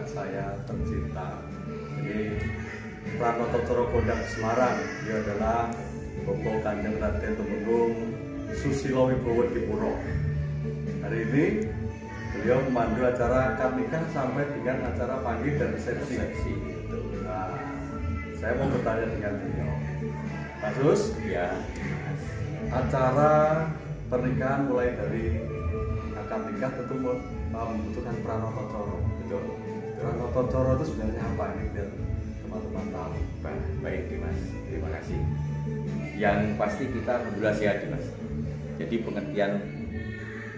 saya tercinta. Ini Pranoto Coro Gondang Semarang. Dia adalah Bapak Kanjeng Raden Tumenggung Susilo Wibowo Dipuro. Hari ini beliau memandu acara akad nikah sampai dengan acara panggil dan resepsi. Nah, saya mau bertanya dengan beliau, Pak Sus, Ya, acara pernikahan mulai dari akad nikah tentu membutuhkan Pranoto Coro. betul. Pranoto Coro itu sebenarnya apa ini biar teman-teman tahu? Baik Dimas, terima kasih. Yang pasti kita alhamdulillah sehat Dimas. Jadi pengertian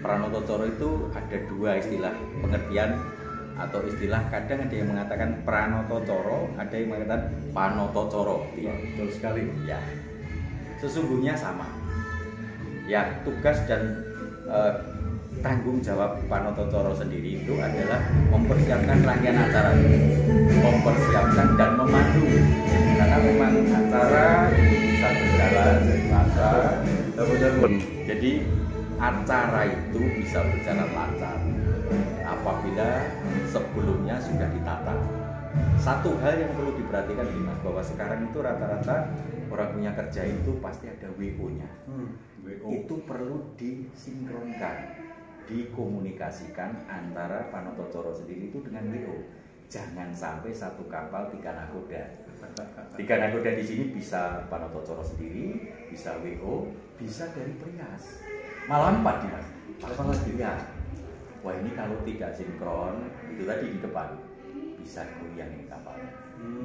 Pranoto Coro itu ada dua istilah pengertian atau istilah, kadang ada yang mengatakan Pranoto Coro, ada yang mengatakan Panoto Coro. Ya, betul sekali. Ya, sesungguhnya sama. Ya, tugas dan tanggung jawab Panoto Coro sendiri itu adalah mempersiapkan rangkaian acara, mempersiapkan dan memandu. Karena memang acara bisa berjalan lancar. Jadi acara itu bisa berjalan lancar apabila sebelumnya sudah ditata. Satu hal yang perlu diperhatikan Dimas, bahwa sekarang itu rata-rata orang punya kerja itu pasti ada WO-nya. Itu perlu disinkronkan, dikomunikasikan antara Panoto Coro sendiri itu dengan WO. Jangan sampai satu kapal tiga nakoda. Tiga nakoda di sini bisa Panoto Coro sendiri, bisa WO, bisa dari Prias. Malah empat Dimas. Apalagi ya. Wah, ini kalau tidak sinkron, itu tadi di depan bisa goyang ini kapalnya.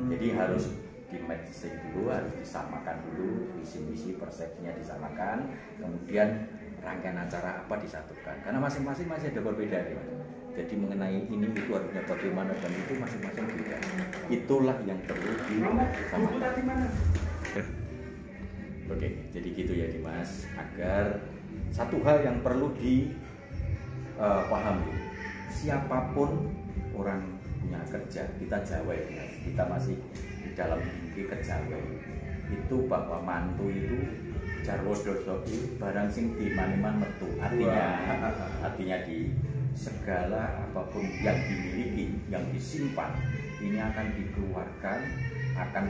Jadi harus di matching dulu, harus disamakan dulu, visi-visi persepsinya disamakan, kemudian rangkaian acara apa disatukan. Karena masing-masing masih ada perbedaan ya, Mas. Jadi mengenai ini itu harusnya bagaimana dan itu masing-masing beda. Itulah yang perlu disamakan. Oke, jadi gitu ya Dimas, agar satu hal yang perlu dipahami, siapapun orang punya kerja, kita Jawa ya, kita masih di dalam tinggi kejawen itu, bahwa mantu itu jarwo dosoki barang sing dimaniman metu, artinya di segala apapun yang dimiliki, yang disimpan, ini akan dikeluarkan, akan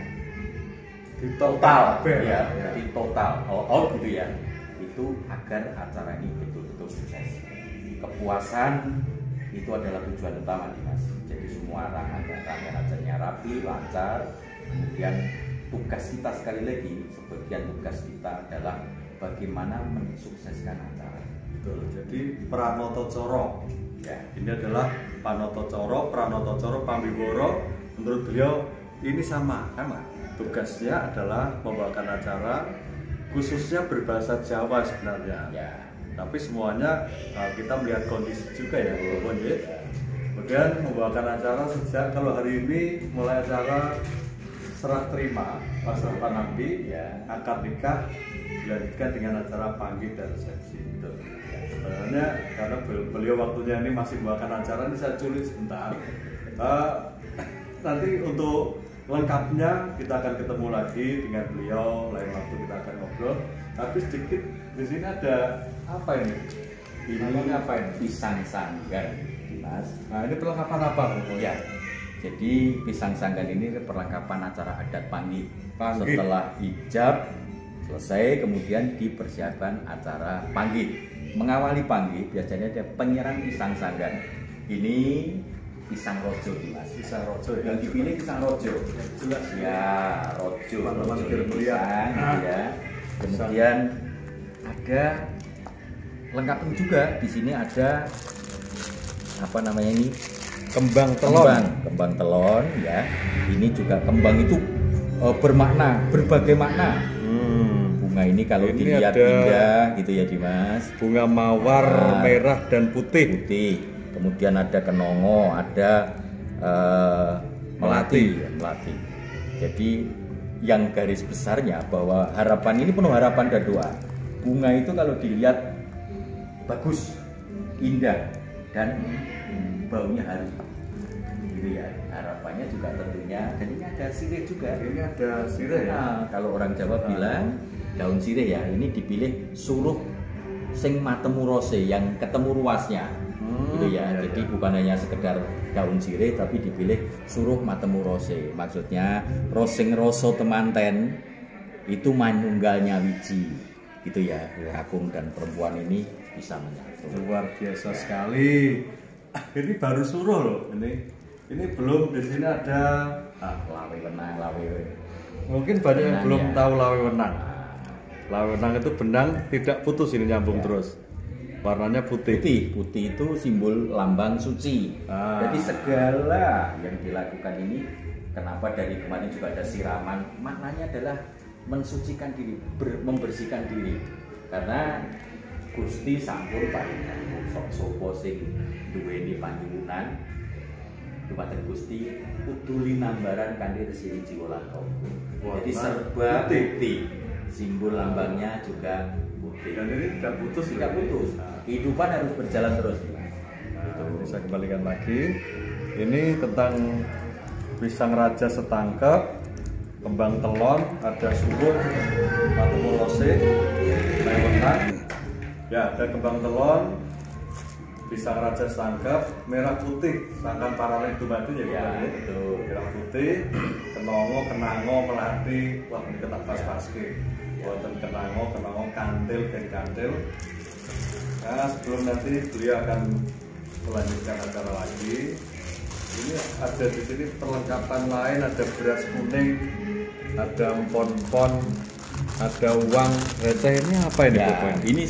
Total, ya, di total, gitu ya, itu agar acara ini betul-betul sukses. Kepuasan itu adalah tujuan utama Dimas. Jadi semua rangkaian acaranya rapi, lancar. Kemudian tugas kita sekali lagi, sebagian tugas kita adalah bagaimana mensukseskan acara. Betul. Jadi Pranoto Coro, Ya, ini adalah Panoto Coro, Pranoto Coro, Pambiworo. Menurut beliau ini sama. Tugasnya adalah membawakan acara, khususnya berbahasa Jawa sebenarnya. ya, Tapi semuanya kita melihat kondisi juga ya, Bapak ya. Kemudian membawakan acara sejak kalau hari ini mulai acara serah terima, pasrah panampi, ya, akad nikah, dilanjutkan dengan acara panggil dan resepsi. betul. Ya. Sebenarnya karena beliau waktunya ini masih membawakan acara, ini saya curi sebentar. Nanti untuk lengkapnya kita akan ketemu lagi dengan beliau, lain waktu kita akan ngobrol. Tapi sedikit di sini ada apa ini? Ini apa ini? Pisang sanggan, Dimas. Nah, ini perlengkapan apa? Ya, jadi pisang sanggan ini perlengkapan acara adat panggih. Setelah ijab selesai, kemudian dipersiapkan acara panggih. Mengawali panggih biasanya ada penyerahan pisang sanggan. Ini pisang rojo Dimas. Pisang rojo ya. Yang dipilih pisang rojo. Jelas Ya, rojo. Teman-teman rojo biar melihat. pisang, ya. Kemudian ada lengkapnya juga di sini, ada apa namanya ini, Kembang telon. kembang telon ya. Ini juga kembang itu bermakna, berbagai makna. Bunga ini kalau Ini dilihat ada indah gitu ya Dimas. Bunga mawar merah dan putih. Kemudian ada kenongo, ada melati. Jadi yang garis besarnya bahwa harapan ini penuh harapan dan doa. Bunga itu kalau dilihat bagus, indah, dan baunya harum. Gitu ya. Harapannya juga tentunya. Dan ini ada sirih juga. Ini ada sirih ya. Nah, kalau orang Jawa bilang daun sirih ya, ini dipilih suruh sing matemu rose, yang ketemu ruasnya. gitu ya. Jadi bukan hanya sekedar daun sirih, tapi dipilih suruh matemu rose. Maksudnya rosing roso temanten itu manunggalnya wiji, gitu ya. Kakung dan perempuan ini bisa menyatu. Luar biasa sekali. Ini baru suruh loh. Ini belum, di sini ada lawe wenang, mungkin banyak yang belum ya. tahu lawe wenang. Lawe wenang itu benang tidak putus, ini nyambung Ya. terus. Warnanya putih. Putih itu simbol lambang suci. Jadi segala yang dilakukan ini, kenapa dari kemarin juga ada siraman, maknanya adalah mensucikan diri, membersihkan diri. Karena Gusti sampun paringan sok sapa sing duweni panjenengan dumateng Gusti uduli nambaran kanthi resini jiwa lan rohku. Jadi serba putih. Simbol lambangnya juga putih. Dan ini tidak putus, tidak putus. Kehidupan harus berjalan terus. Bisa kembalikan lagi. Ini tentang pisang raja setangkep, kembang telon, ada suruh, matemu rose, lawe wenang. Ya, ada kembang telon, pisang raja setangkep, merah putih, sangkan paralel dumadi ya, betul. Merah putih, kenongo, kenango, melati, wah ini ketak pas-paske. Buatan kenango, kantil, dan kantil. Nah, sebelum nanti beliau akan melanjutkan acara lagi. Ini ada di sini perlengkapan lain, ada beras kuning, ada empon-empon, ada uang receh. Ini apa ini ya, Bapak? Ini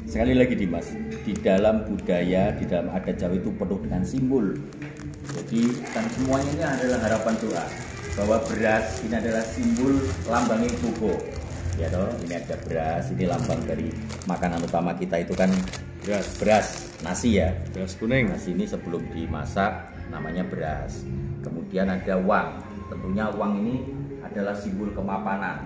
sekali lagi Dimas, di dalam budaya, di dalam adat Jawa itu penuh dengan simbol. Jadi kan semuanya ini adalah harapan doa bahwa beras ini adalah simbol lambangnya buko. Ya toh, ini ada beras, ini lambang dari makanan utama kita itu kan beras nasi ya. Beras kuning. Nasi ini sebelum dimasak namanya beras. Kemudian ada uang. Tentunya uang ini adalah simbol kemapanan.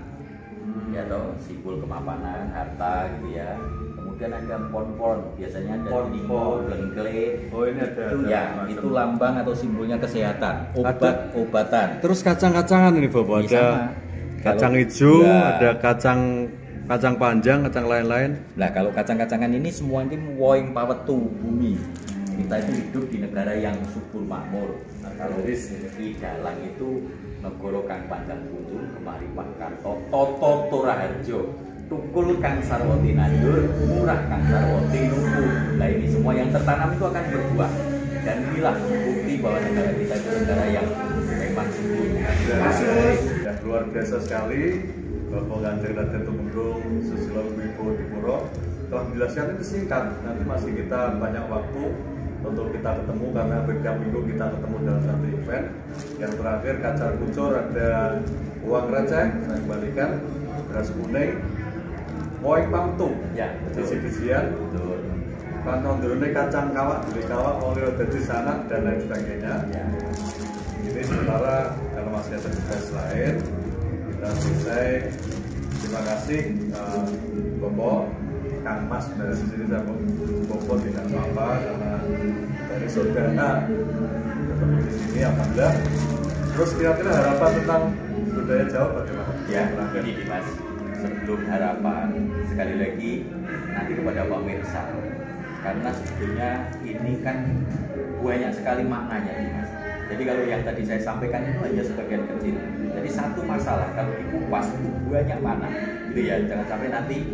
Ya toh, simbol kemapanan, harta gitu ya. Kemudian ada empon-empon, biasanya ada Empon-empon, lengkle. Oh ini ada. Itu ya, itu lambang atau simbolnya kesehatan, obat-obatan. Terus kacang-kacangan ini Bapak, Ini ada sama. kacang Kalau- hijau, ya. ada kacang panjang, kacang lain-lain. Nah kalau kacang-kacangan ini semua ini woing pawetu bumi. Kita itu hidup di negara yang subur makmur. Nah, kalau di dalang itu negoro kang panjang kunjung kemari Pak Karto Toto Toraharjo tukul kang sarwati nandur murah kang sarwati nuku. Nah ini semua yang tertanam itu akan berbuah. Dan inilah bukti bahwa negara kita itu negara yang memang subur. Ya, luar biasa sekali. Bapak Kanjeng Raden Tumenggung Susilo Wibowo Dipuro telah menjelaskan itu singkat. Nanti masih kita banyak waktu untuk kita ketemu karena setiap minggu kita ketemu dalam satu event. Yang terakhir kacar kucur, ada uang receh, saya kembalikan, beras kuning, woing pamtu, Ya, biji-bijian, kantong kacang kawak, beli kawak, oleh dari sana dan lain sebagainya. Ya. Ini sementara kalau masih ada tugas lain kita selesai. Terima kasih Bobo, Kang Mas dari sini saya Bobo tidak apa-apa karena dari saudara ketemu di sini alhamdulillah. Terus kira-kira harapan tentang budaya Jawa bagaimana? Ya, ini Dimas, sebelum harapan sekali lagi nanti kepada pemirsa, karena sebetulnya ini kan banyak sekali maknanya Dimas. Jadi kalau yang tadi saya sampaikan itu hanya sebagian kecil. Jadi satu masalah kalau dikupas itu banyak mana, gitu ya. Jangan sampai nanti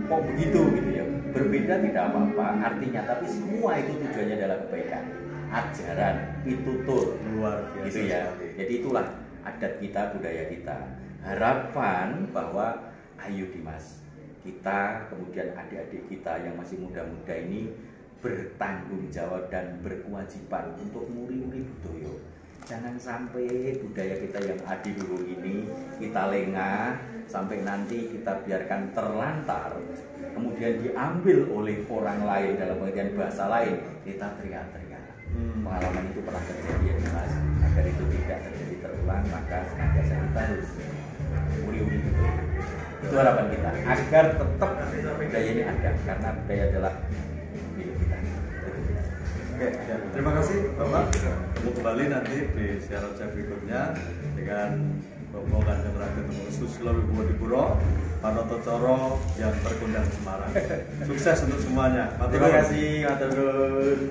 kok begitu gitu ya. Berbeda tidak apa-apa artinya, tapi semua itu tujuannya adalah kebaikan. Ajaran, pitutur, Luar biasa gitu ya. sekali. Jadi itulah adat kita, budaya kita. Harapan bahwa ayo Dimas, kita kemudian adik-adik kita yang masih muda-muda ini bertanggung jawab dan berkewajiban untuk muri-muri budaya. Jangan sampai budaya kita yang adiluhung ini kita lengah sampai nanti kita biarkan terlantar, kemudian diambil oleh orang lain dalam pengertian bahasa lain, kita teriak-teriak. Pengalaman itu pernah terjadi ya Dimas. Agar itu tidak terjadi terulang, maka senantiasa kita harus muri-muri budaya. Itu harapan kita agar tetap budaya ini ada, karena budaya adalah milik kita. Oke, ya. Terima kasih Bapak. Ketemu kembali nanti di siaran saya berikutnya dengan Bapak Kanjeng Raden Tumenggung Susilo Wibowo Dipuro. Panotocoro yang berkondang Semarang. Sukses untuk semuanya. Terima kasih, matur nuwun.